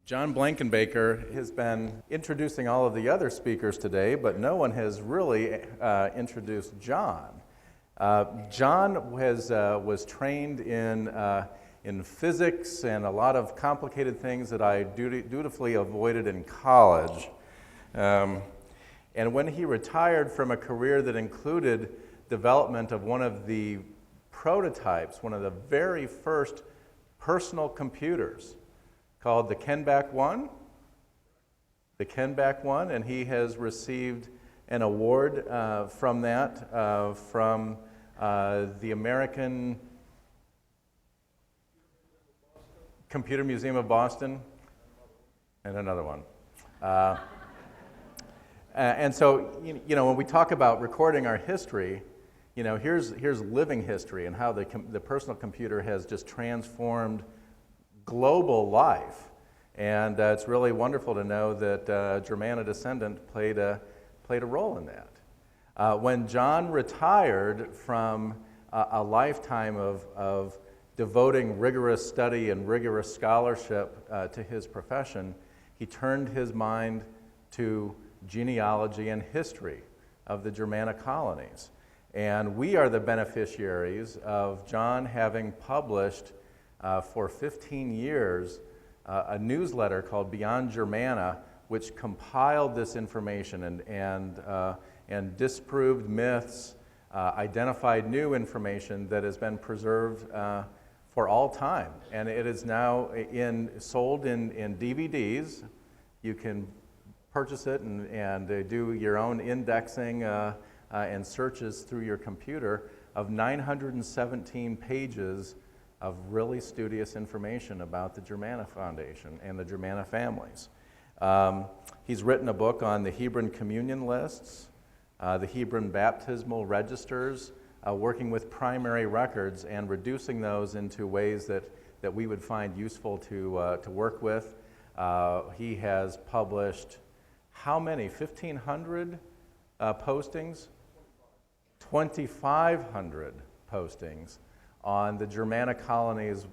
John Blankenbaker has been introducing all of the other speakers today, but no one has really introduced John. John was trained in physics and a lot of complicated things that I dutifully avoided in college. And when he retired from a career that included development of one of the prototypes, one of the very first personal computers, called the Kenback One. The Kenback One, and he has received an award from that, from the American Computer Museum of Boston, and another one. And so, you know, when we talk about recording our history, you know, here's living history and how the personal computer has just transformed global life, and it's really wonderful to know that Germanna descendant played a role in that. When John retired from a lifetime of devoting rigorous study and rigorous scholarship to his profession, he turned his mind to genealogy and history of the Germanna colonies. And we are the beneficiaries of John having published for 15 years a newsletter called Beyond Germanna, which compiled this information and disproved myths, identified new information that has been preserved for all time. And it is now sold in DVDs. You can purchase it and do your own indexing and searches through your computer of 917 pages of really studious information about the Germanna Foundation and the Germanna families. He's written a book on the Hebron communion lists, the Hebron baptismal registers, working with primary records and reducing those into ways that we would find useful to work with. He has published how many? 1,500 postings? 2,500 postings on the Germanna Colonies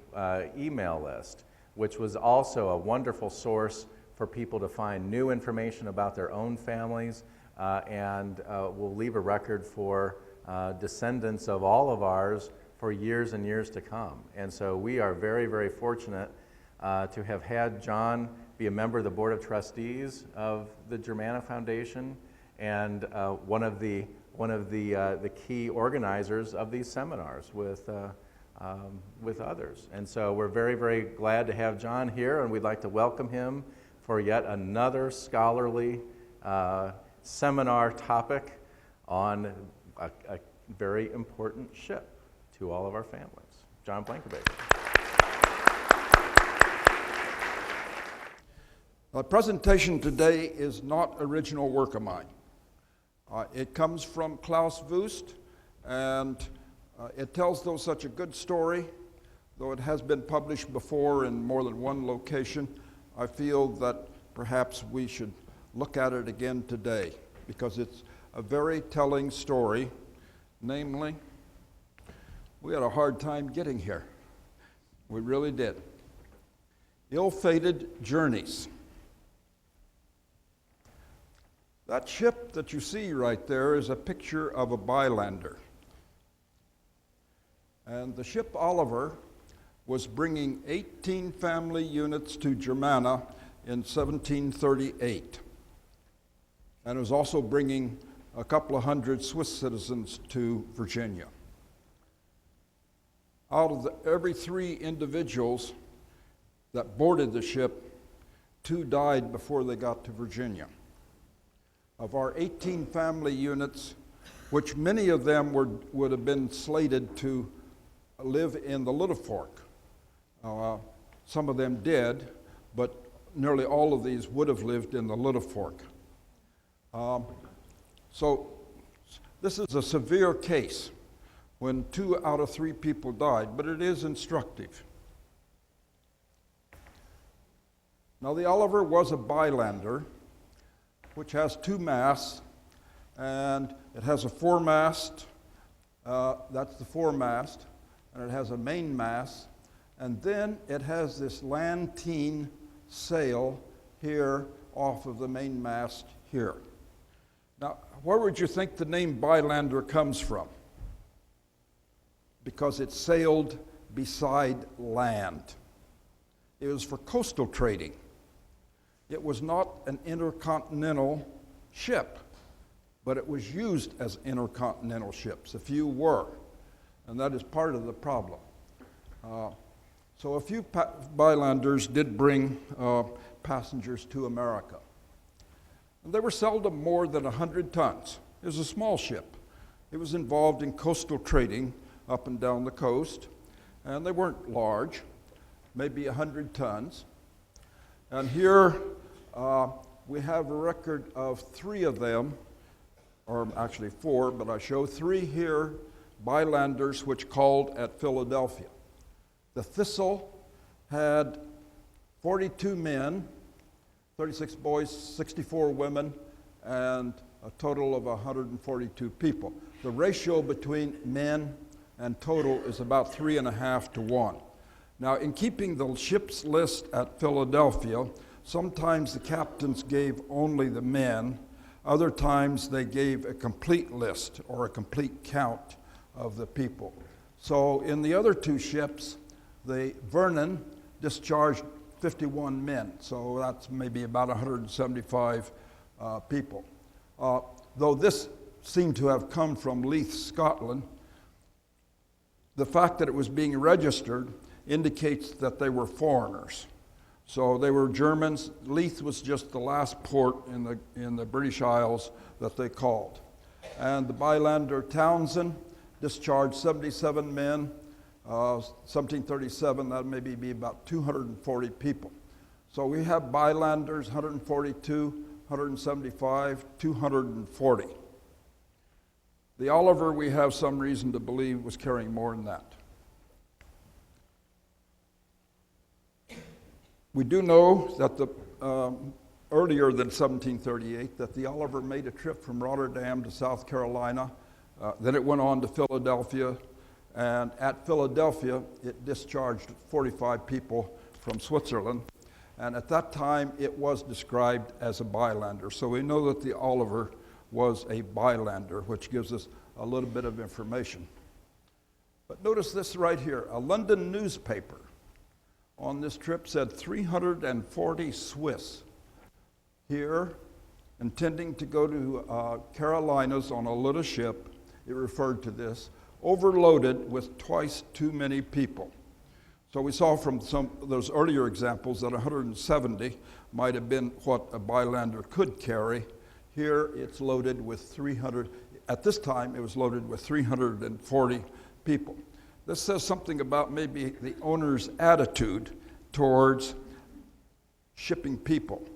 email list, which was also a wonderful source for people to find new information about their own families, and will leave a record for descendants of all of ours for years and years to come. And so we are very, very fortunate to have had John be a member of the Board of Trustees of the Germanna Foundation and one of the key organizers of these seminars with others. And so we're very, very glad to have John here, and we'd like to welcome him for yet another scholarly seminar topic on a very important ship to all of our families. John Blankenbaker. The presentation today is not original work of mine. It comes from Klaus Wust, and it tells, though, such a good story, though it has been published before in more than one location. I feel that perhaps we should look at it again today because it's a very telling story. Namely, we had a hard time getting here. We really did. Ill-fated journeys. That ship that you see right there is a picture of a bylander. And the ship Oliver was bringing 18 family units to Germanna in 1738. And it was also bringing a couple of hundred Swiss citizens to Virginia. Out of every 3 individuals that boarded the ship, 2 died before they got to Virginia. Of our 18 family units, which many of them would have been slated to live in the Little Fork. Some of them did, but nearly all of these would have lived in the Little Fork. So this is a severe case when 2 out of 3 people died, but it is instructive. Now the Oliver was a bylander, which has 2 masts, and it has a foremast, that's the foremast, and it has a main mast, and then it has this lantine sail here off of the main mast here. Now, where would you think the name Bylander comes from? Because it sailed beside land. It was for coastal trading. It was not an intercontinental ship, but it was used as intercontinental ships. A few were, and that is part of the problem. So a few Bylanders did bring passengers to America. And they were seldom more than 100 tons. It was a small ship. It was involved in coastal trading up and down the coast, and they weren't large, maybe 100 tons. And here we have a record of 3 of them, or actually 4, but I show 3 here, Bylanders, which called at Philadelphia. The Thistle had 42 men, 36 boys, 64 women, and a total of 142 people. The ratio between men and total is about 3.5 to 1. Now, in keeping the ship's list at Philadelphia, sometimes the captains gave only the men, other times they gave a complete list or a complete count of the people. So in the other 2 ships, the Vernon discharged 51 men, so that's maybe about 175 people. Though this seemed to have come from Leith, Scotland, the fact that it was being registered indicates that they were foreigners. So they were Germans. Leith was just the last port in the British Isles that they called. And the Bylander Townsend discharged 77 men. 1737, that maybe be about 240 people. So we have Bylanders, 142, 175, 240. The Oliver, we have some reason to believe, was carrying more than that. We do know that earlier than 1738, that the Oliver made a trip from Rotterdam to South Carolina. Then it went on to Philadelphia. And at Philadelphia, it discharged 45 people from Switzerland. And at that time, it was described as a Bylander. So we know that the Oliver was a Bylander, which gives us a little bit of information. But notice this right here. A London newspaper on this trip said 340 Swiss here, intending to go to Carolinas on a little ship. It referred to this, overloaded with twice too many people. So we saw from some of those earlier examples that 170 might have been what a Bylander could carry. Here it's loaded with 300. At this time, it was loaded with 340 people. This says something about maybe the owner's attitude towards shipping people.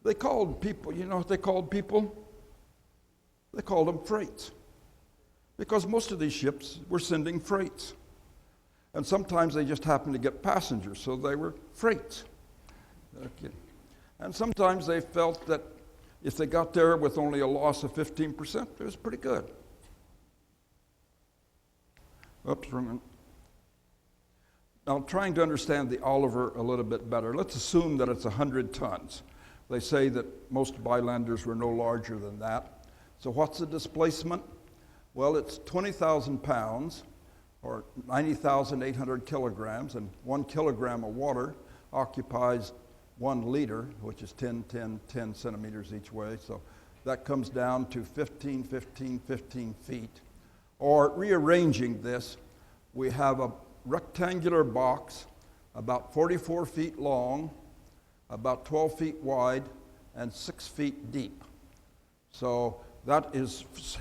They called people, you know what they called people? They called them freights. Because most of these ships were sending freights. And sometimes they just happened to get passengers, so they were freights. Okay. And sometimes they felt that if they got there with only a loss of 15%, it was pretty good. Oops, wrong one. Now, trying to understand the Oliver a little bit better, let's assume that it's 100 tons. They say that most Bylanders were no larger than that. So what's the displacement? Well, it's 20,000 pounds, or 90,800 kilograms, and 1 kilogram of water occupies 1 liter, which is 10 centimeters each way. So that comes down to 15 feet. Or rearranging this, we have a rectangular box about 44 feet long, about 12 feet wide, and 6 feet deep. So that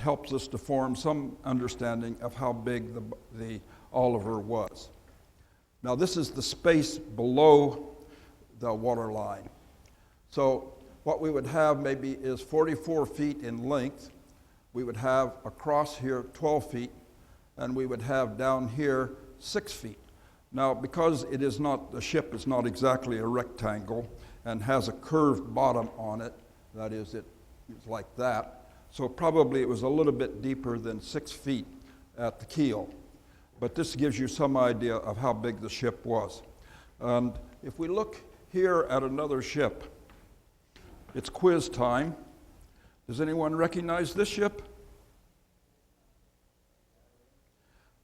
helps us to form some understanding of how big the Oliver was. Now this is the space below the water line. So what we would have maybe is 44 feet in length. We would have across here 12 feet, and we would have down here 6 feet. Now, because the ship is not exactly a rectangle and has a curved bottom on it, that is, it's like that, so probably it was a little bit deeper than 6 feet at the keel. But this gives you some idea of how big the ship was. And if we look here at another ship, it's quiz time. Does anyone recognize this ship?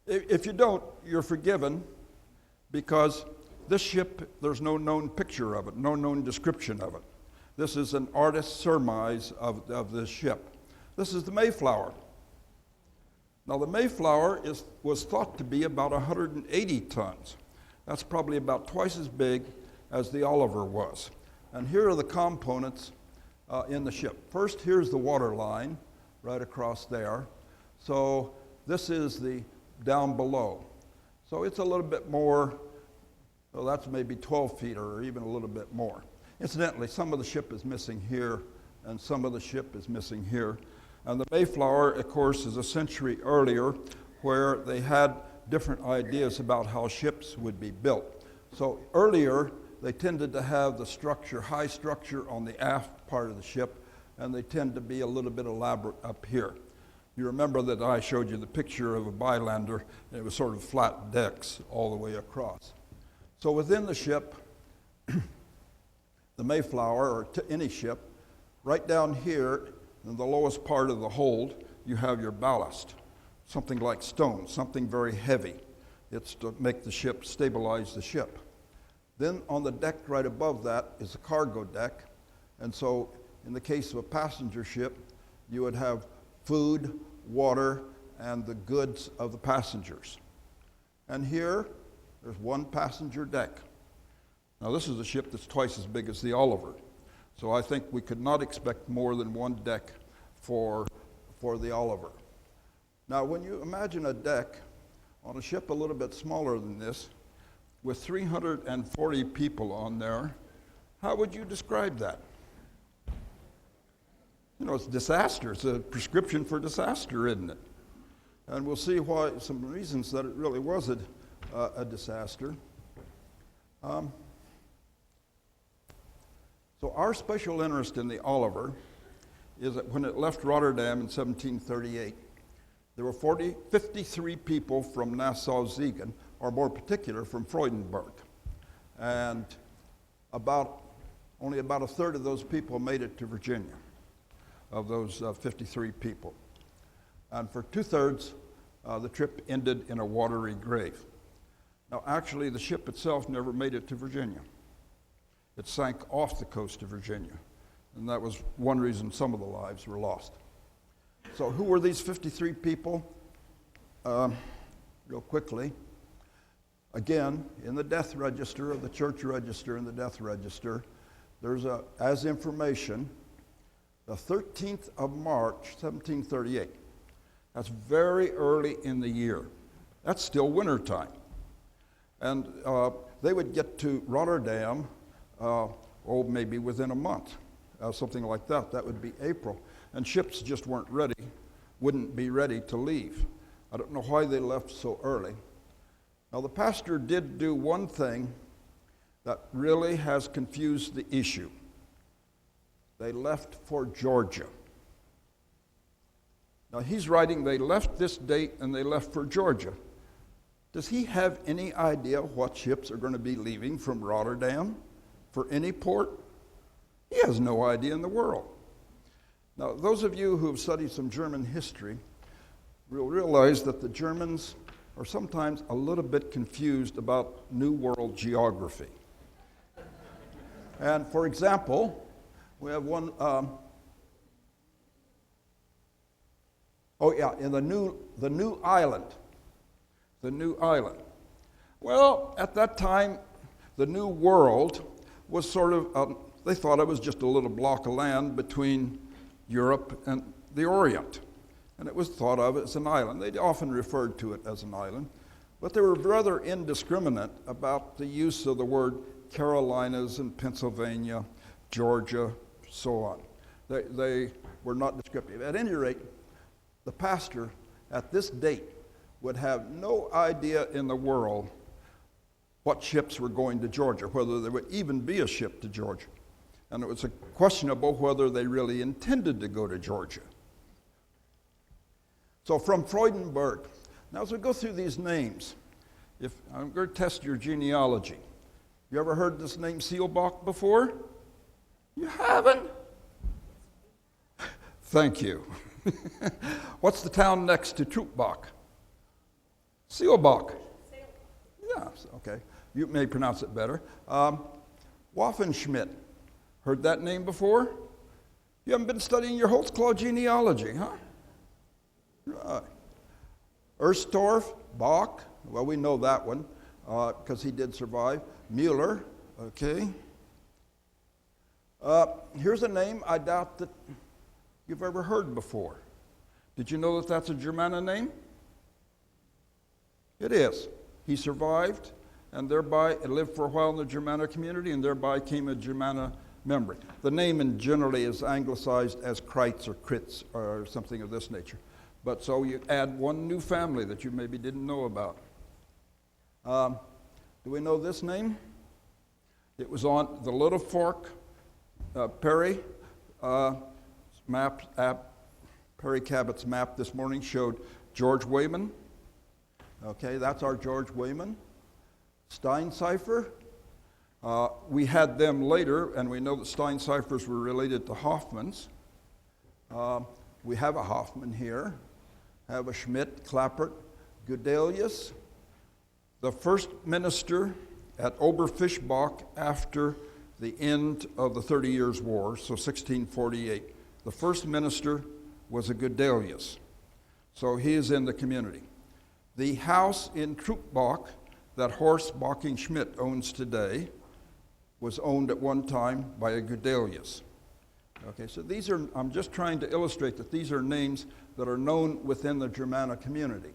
If you don't, you're forgiven, because this ship, there's no known picture of it, no known description of it. This is an artist's surmise of this ship. This is the Mayflower. Now, the Mayflower was thought to be about 180 tons. That's probably about twice as big as the Oliver was. And here are the components in the ship. First, here's the water line right across there. So this is the down below. So it's a little bit more, well, that's maybe 12 feet or even a little bit more. Incidentally, some of the ship is missing here, and some of the ship is missing here. And the Mayflower, of course, is a century earlier, where they had different ideas about how ships would be built. So earlier, they tended to have the structure, high structure on the aft part of the ship, and they tend to be a little bit elaborate up here. You remember that I showed you the picture of a Bylander, and it was sort of flat decks all the way across. So within the ship, the Mayflower, or any ship, right down here in the lowest part of the hold, you have your ballast, something like stone, something very heavy. It's to make the ship, stabilize the ship. Then on the deck right above that is the cargo deck. And so in the case of a passenger ship, you would have food, water, and the goods of the passengers. And here, there's one passenger deck. Now this is a ship that's twice as big as the Oliver. So I think we could not expect more than one deck for the Oliver. Now when you imagine a deck on a ship a little bit smaller than this, with 340 people on there, how would you describe that? You know, it's disaster. It's a prescription for disaster, isn't it? And we'll see why, some reasons that it really was a disaster. So our special interest in the Oliver is that when it left Rotterdam in 1738, there were 53 people from Nassau-Siegen, or more particular, from Freudenberg. And only about a third of those people made it to Virginia, of those 53 people. And for two-thirds, the trip ended in a watery grave. Now, actually, the ship itself never made it to Virginia. It sank off the coast of Virginia, and that was one reason some of the lives were lost. So who were these 53 people? Real quickly. Again, in the death register of the church register and the death register, there's as information, the 13th of March, 1738. That's very early in the year. That's still wintertime. And they would get to Rotterdam, maybe within a month, something like that. That would be April. And ships just wouldn't be ready to leave. I don't know why they left so early. Now, the pastor did do one thing that really has confused the issue. They left for Georgia. Now, he's writing, they left this date and they left for Georgia. Does he have any idea what ships are going to be leaving from Rotterdam for any port? He has no idea in the world. Now, those of you who have studied some German history will realize that the Germans are sometimes a little bit confused about New World geography. And for example, we have one, in the new island. The new island. Well, at that time, the New World was sort of, they thought it was just a little block of land between Europe and the Orient. And it was thought of as an island. They often referred to it as an island. But they were rather indiscriminate about the use of the word Carolinas and Pennsylvania, Georgia, so on. They were not descriptive. At any rate, the pastor at this date would have no idea in the world what ships were going to Georgia, whether there would even be a ship to Georgia. And it was questionable whether they really intended to go to Georgia. So from Freudenberg, now as we go through these names, I'm going to test your genealogy. You ever heard this name Seelbach before? You haven't? Thank you. What's the town next to Troopbach? Seelbach. Yeah, okay. You may pronounce it better. Waffenschmidt. Heard that name before? You haven't been studying your Holtzclaw genealogy, huh? Right. Erstorff, Bach. Well, we know that one because he did survive. Mueller, okay. Here's a name I doubt that you've ever heard before. Did you know that that's a Germanna name? It is. He survived and thereby lived for a while in the Germanna community and thereby became a Germanna member. The name generally is anglicized as Kreitz or Kritz or something of this nature. But so you add one new family that you maybe didn't know about. Do we know this name? It was on the Little Fork Perry Perry Cabot's map this morning showed George Wayman. Okay, that's our George Wayman. Steincypher. We had them later, and we know that Steincyphers were related to Hoffmans. We have a Hoffman here. Have a Schmidt, Clappert, Gudelius. The first minister at Oberfischbach after the end of the 30 Years' War, so 1648. The first minister was a Gudelius. So he is in the community. The house in Troopbach that Horst Bocking-Schmidt owns today was owned at one time by a Gudelius. Okay, so these are, I'm just trying to illustrate that these are names that are known within the Germanna community.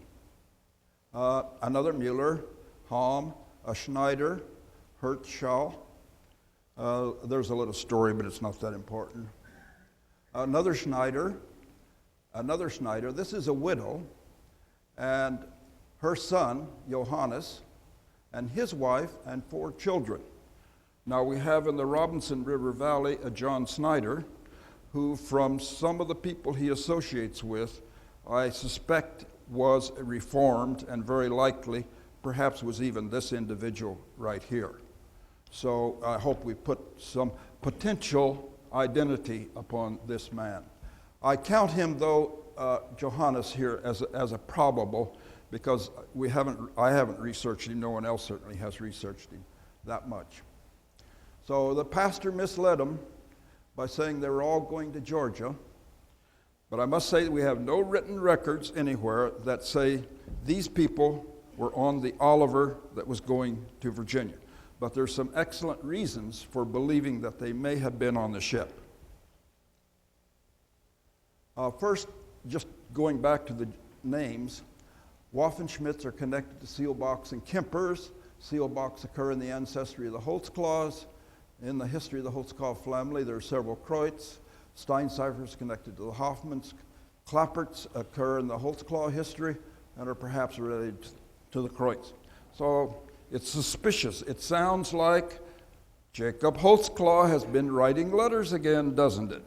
Another Mueller, Halm, a Schneider, Hertzschall. There's a little story, but it's not that important. Another Schneider. This is a widow, and her son, Johannes, and his wife, and 4 children. Now we have in the Robinson River Valley a John Snyder, who from some of the people he associates with, I suspect was reformed and very likely perhaps was even this individual right here. So I hope we put some potential identity upon this man. I count him, though, Johannes here as a probable because I haven't researched him. No one else certainly has researched him that much. So the pastor misled them by saying they were all going to Georgia. But I must say that we have no written records anywhere that say these people were on the Oliver that was going to Virginia. But there's some excellent reasons for believing that they may have been on the ship. First, just going back to the names, Waffenschmidts are connected to Seelbachs and Kempers. Seelbachs occur in the ancestry of the Holtzclaws. In the history of the Holtzclaw family, there are several Kreutz. Steincyphers connected to the Hoffmans. Klapperts occur in the Holtzclaw history and are perhaps related to the Kreutz. So it's suspicious. It sounds like Jacob Holtzclaw has been writing letters again, doesn't it?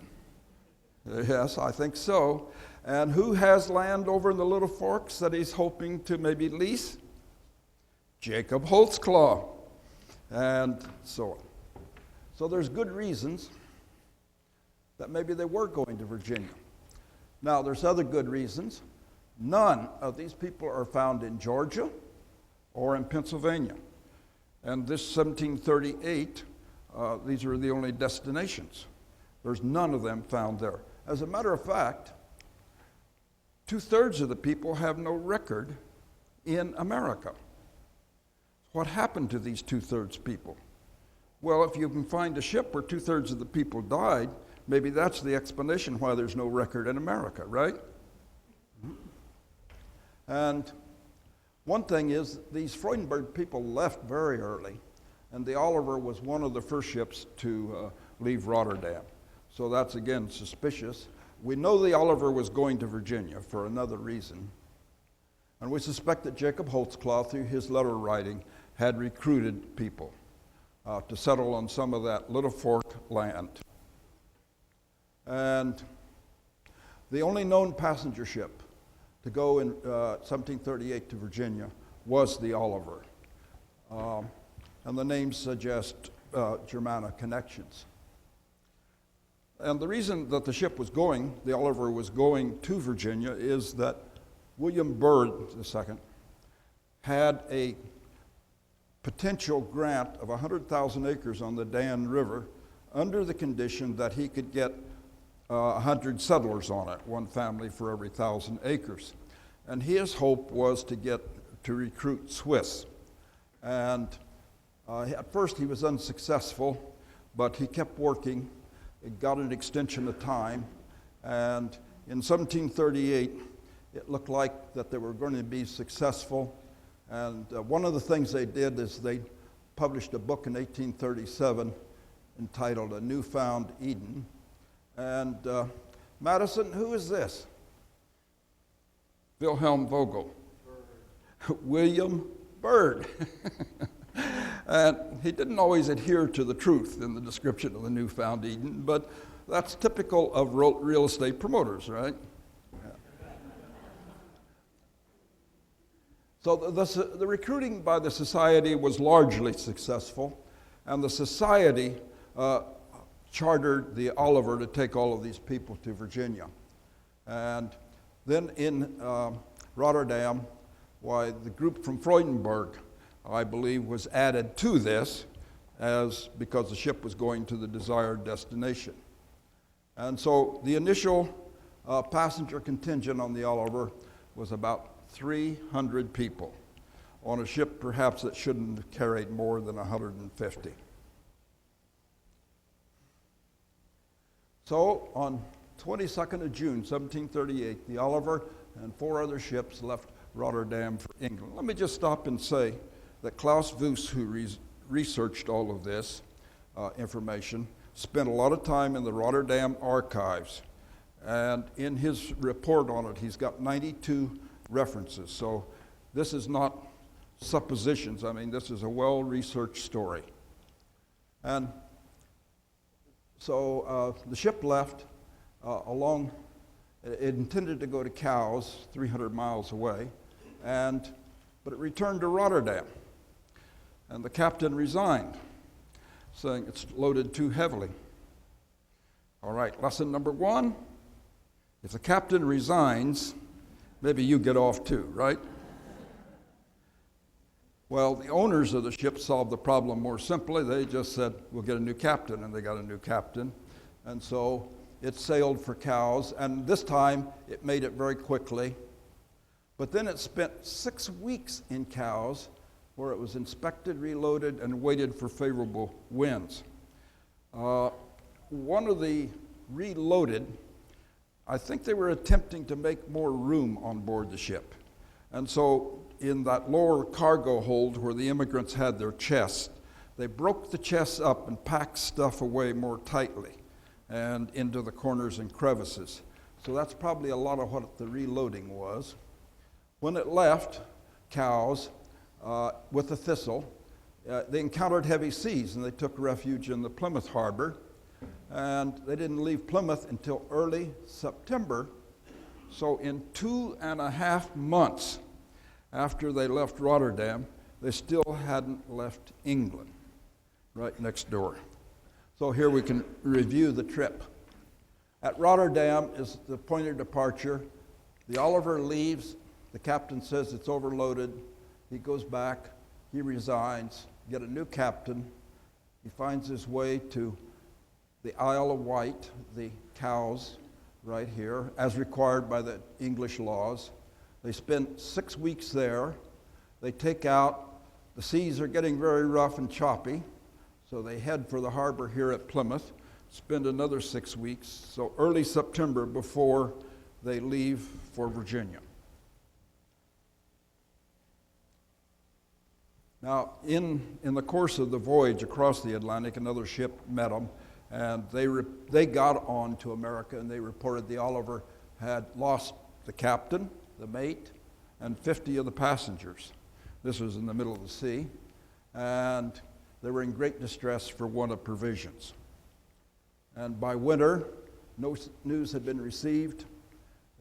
Yes, I think so. And who has land over in the Little Forks that he's hoping to maybe lease? Jacob Holtzclaw, and so on. So there's good reasons that maybe they were going to Virginia. Now, there's other good reasons. None of these people are found in Georgia or in Pennsylvania. And this 1738, these are the only destinations. There's none of them found there. As a matter of fact, 2/3 of the people have no record in America. What happened to these 2/3 people? Well, if you can find a ship where 2/3 of the people died, maybe that's the explanation why there's no record in America, right? And one thing is, these Freudenberg people left very early, and the Oliver was one of the first ships to leave Rotterdam. So that's, again, suspicious. We know the Oliver was going to Virginia for another reason, and we suspect that Jacob Holtzclaw, through his letter writing, had recruited people to settle on some of that Little Fork land. And the only known passenger ship to go in 1738 to Virginia was the Oliver. and the names suggest Germanna connections. And the reason that the ship was going, the Oliver was going to Virginia, is that William Byrd II had a potential grant of 100,000 acres on the Dan River under the condition that he could get 100 settlers on it, one family for every 1,000 acres. And his hope was to recruit Swiss. And at first he was unsuccessful, but he kept working. It got an extension of time, and in 1738, it looked like that they were going to be successful. And one of the things they did is they published a book in 1837 entitled A Newfound Eden. And Madison, who is this? Wilhelm Vogel. William Byrd. And he didn't always adhere to the truth in the description of the Newfound Eden, but that's typical of real estate promoters, right? Yeah. So the recruiting by the society was largely successful, and the society chartered the Oliver to take all of these people to Virginia. And then in Rotterdam, the group from Freudenberg, I believe, was added to this because the ship was going to the desired destination. And so the initial passenger contingent on the Oliver was about 300 people on a ship perhaps that shouldn't have carried more than 150. So on 22nd of June, 1738, the Oliver and 4 other ships left Rotterdam for England. Let me just stop and say that Klaus Woos, who researched all of this information, spent a lot of time in the Rotterdam archives. And in his report on it, he's got 92 references. So this is not suppositions. I mean, this is a well-researched story. And so the ship left it intended to go to Cowes, 300 miles away, but it returned to Rotterdam. And the captain resigned, saying it's loaded too heavily. All right, lesson number 1, if the captain resigns, maybe you get off too, right? Well, the owners of the ship solved the problem more simply. They just said, we'll get a new captain, and they got a new captain. And so it sailed for Cowes, and this time it made it very quickly. But then it spent 6 weeks in Cowes, where it was inspected, reloaded, and waited for favorable winds. One of the reloaded, I think they were attempting to make more room on board the ship. And so in that lower cargo hold where the immigrants had their chests, they broke the chests up and packed stuff away more tightly and into the corners and crevices. So that's probably a lot of what the reloading was. When it left Cowes with the Thistle, they encountered heavy seas and they took refuge in the Plymouth harbor. And they didn't leave Plymouth until early September. So in 2.5 months after they left Rotterdam, they still hadn't left England, right next door. So here we can review the trip. At Rotterdam is the point of departure. The Oliver leaves. The captain says it's overloaded. He goes back. He resigns. Get a new captain. He finds his way to the Isle of Wight, the Cowes, right here, as required by the English laws. They spend 6 weeks there. They take out, the seas are getting very rough and choppy, so they head for the harbor here at Plymouth, spend another 6 weeks, so early September before they leave for Virginia. Now, in the course of the voyage across the Atlantic, another ship met them, and they got on to America, and they reported the Oliver had lost the captain, the mate, and 50 of the passengers. This was in the middle of the sea, and they were in great distress for want of provisions. And by winter, no news had been received.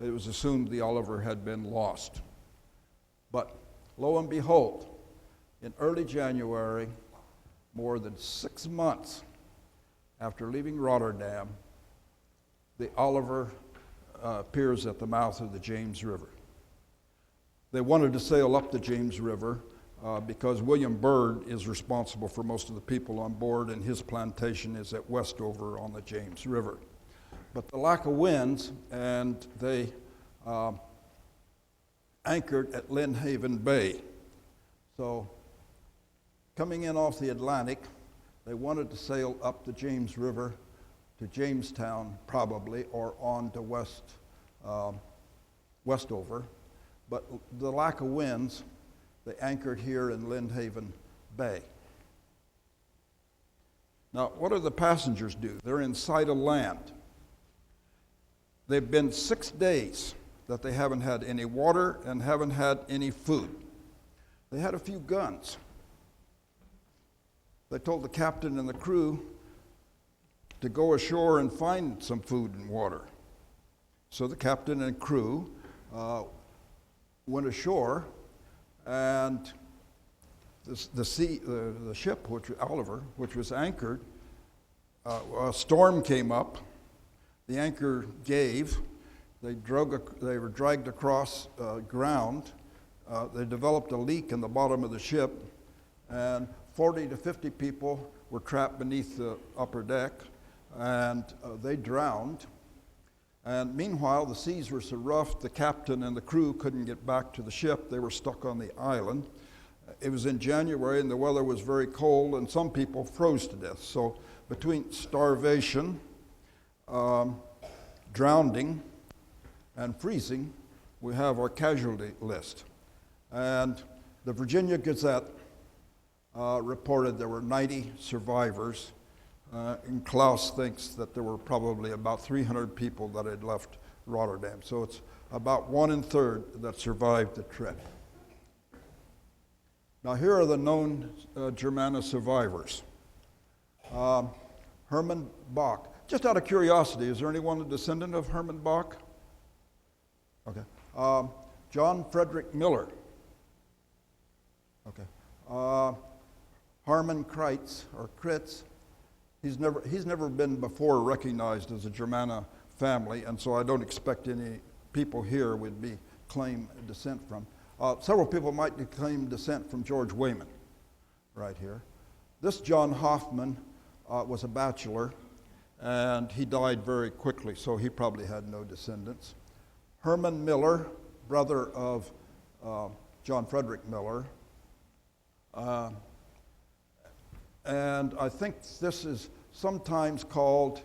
It was assumed the Oliver had been lost. But lo and behold, in early January, more than 6 months after leaving Rotterdam, the Oliver appears at the mouth of the James River. They wanted to sail up the James River because William Byrd is responsible for most of the people on board, and his plantation is at Westover on the James River. But the lack of winds, and they anchored at Lynnhaven Bay. So coming in off the Atlantic, they wanted to sail up the James River to Jamestown probably, or on to Westover. But the lack of winds, they anchored here in Lynnhaven Bay. Now, what do the passengers do? They're in sight of land. They've been 6 days that they haven't had any water and haven't had any food. They had a few guns. They told the captain and the crew to go ashore and find some food and water. So the captain and crew went ashore, and the ship, Oliver, which was anchored, a storm came up. The anchor gave. They were dragged across ground. They developed a leak in the bottom of the ship, and 40 to 50 people were trapped beneath the upper deck, and they drowned. And meanwhile, the seas were so rough, the captain and the crew couldn't get back to the ship. They were stuck on the island. It was in January, and the weather was very cold, and some people froze to death. So between starvation, drowning, and freezing, we have our casualty list. And the Virginia Gazette reported there were 90 survivors, and Klaus thinks that there were probably about 300 people that had left Rotterdam. So it's about 1/3 that survived the trip. Now here are the known Germanna survivors. Herman Bach. Just out of curiosity, is there anyone a descendant of Herman Bach? Okay. John Frederick Miller. Okay. Harman Kreitz, or Kritz. He's never been before recognized as a Germanna family, and so I don't expect any people here would claim descent from. Several people might claim descent from George Wayman, right here. This John Hoffman was a bachelor, and he died very quickly, so he probably had no descendants. Herman Miller, brother of John Frederick Miller, and I think this is sometimes called,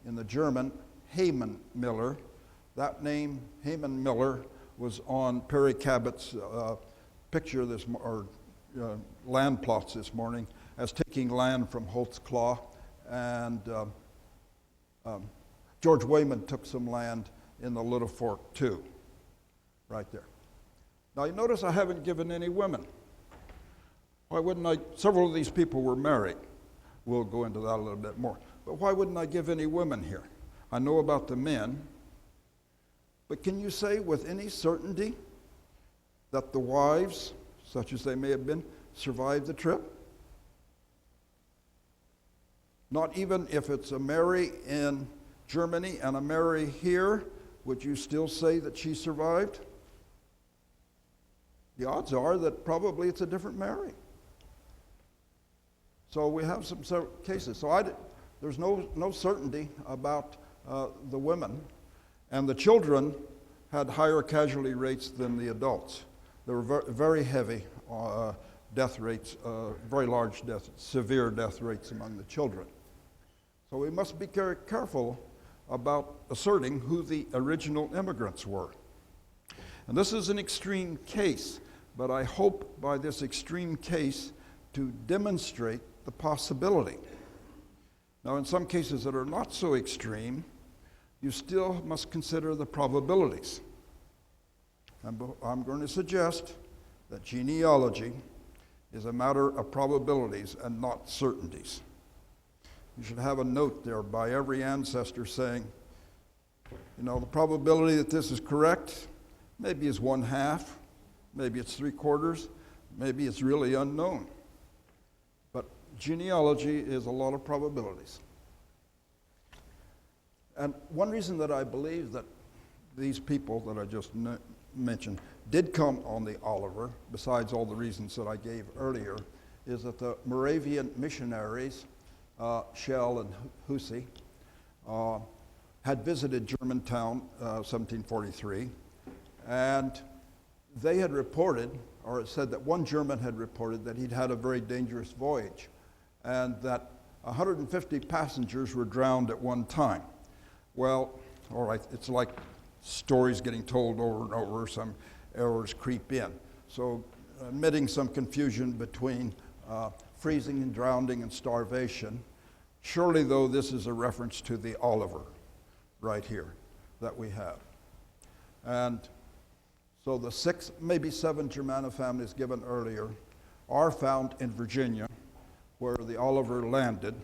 in the German, Hayman Miller. That name, Hayman Miller, was on Perry Cabot's picture land plots this morning as taking land from Holtzclaw, and George Wayman took some land in the Little Fork too, right there. Now you notice I haven't given any women. Why wouldn't I? Several of these people were married. We'll go into that a little bit more. But why wouldn't I give any women here? I know about the men, but can you say with any certainty that the wives, such as they may have been, survived the trip? Not even if it's a Mary in Germany and a Mary here, would you still say that she survived? The odds are that probably it's a different Mary. So we have some cases. So there's no certainty about the women, and the children had higher casualty rates than the adults. There were very heavy death rates, very large severe death rates among the children. So we must be very careful about asserting who the original immigrants were. And this is an extreme case, but I hope by this extreme case to demonstrate the possibility. Now, in some cases that are not so extreme, you still must consider the probabilities. I'm going to suggest that genealogy is a matter of probabilities and not certainties. You should have a note there by every ancestor saying, the probability that this is correct, maybe is 1/2, maybe it's 3/4, maybe it's really unknown. But genealogy is a lot of probabilities. And one reason that I believe that these people that I just mentioned did come on the Oliver, besides all the reasons that I gave earlier, is that the Moravian missionaries, Schell and Hussey, had visited Germantown 1743, and they had reported, or it said that one German had reported that he'd had a very dangerous voyage, and that 150 passengers were drowned at one time. Well, all right, it's like stories getting told over and over, some errors creep in. So admitting some confusion between freezing and drowning and starvation, surely though this is a reference to the Oliver right here that we have. And so the 6, maybe 7 Germanna families given earlier are found in Virginia, where the Oliver landed.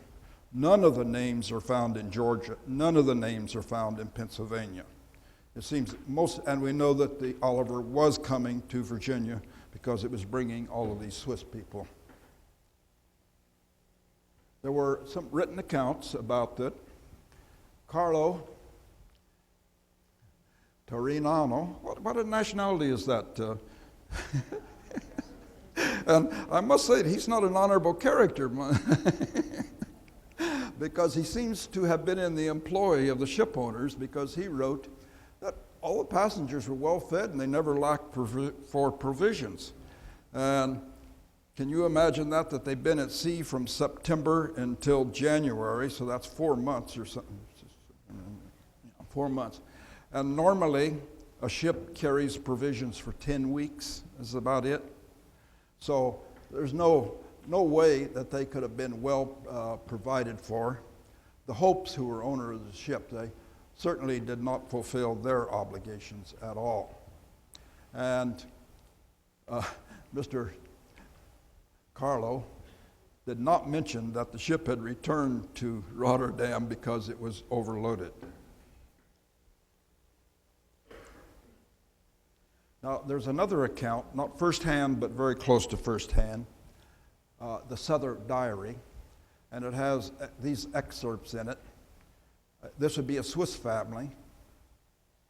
None of the names are found in Georgia. None of the names are found in Pennsylvania. It seems and we know that the Oliver was coming to Virginia because it was bringing all of these Swiss people. There were some written accounts about that. Carlo Torinano, what a nationality is that? And I must say that he's not an honorable character because he seems to have been in the employ of the ship owners, because he wrote that all the passengers were well fed and they never lacked for provisions. And can you imagine that they've been at sea from September until January, so that's 4 months or something, 4 months. And normally a ship carries provisions for 10 weeks, is about it. So there's no way that they could have been well provided for. The Hopes, who were owner of the ship, they certainly did not fulfill their obligations at all. And Mr. Carlo did not mention that the ship had returned to Rotterdam because it was overloaded. Now, there's another account, not firsthand, but very close to firsthand, the Souther Diary, and it has these excerpts in it. This would be a Swiss family.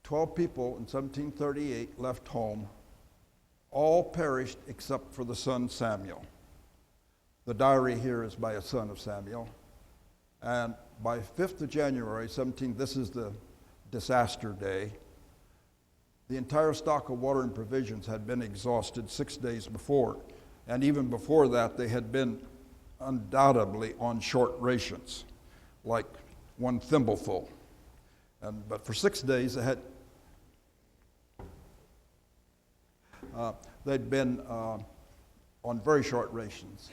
12 people in 1738 left home. All perished except for the son Samuel. The diary here is by a son of Samuel. And by 5th of January, this is the disaster day, the entire stock of water and provisions had been exhausted 6 days before. And even before that, they had been undoubtedly on short rations, like 1 thimbleful. But for 6 days, they'd been on very short rations.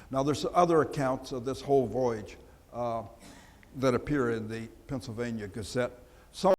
Now, there's other accounts of this whole voyage that appear in the Pennsylvania Gazette. Some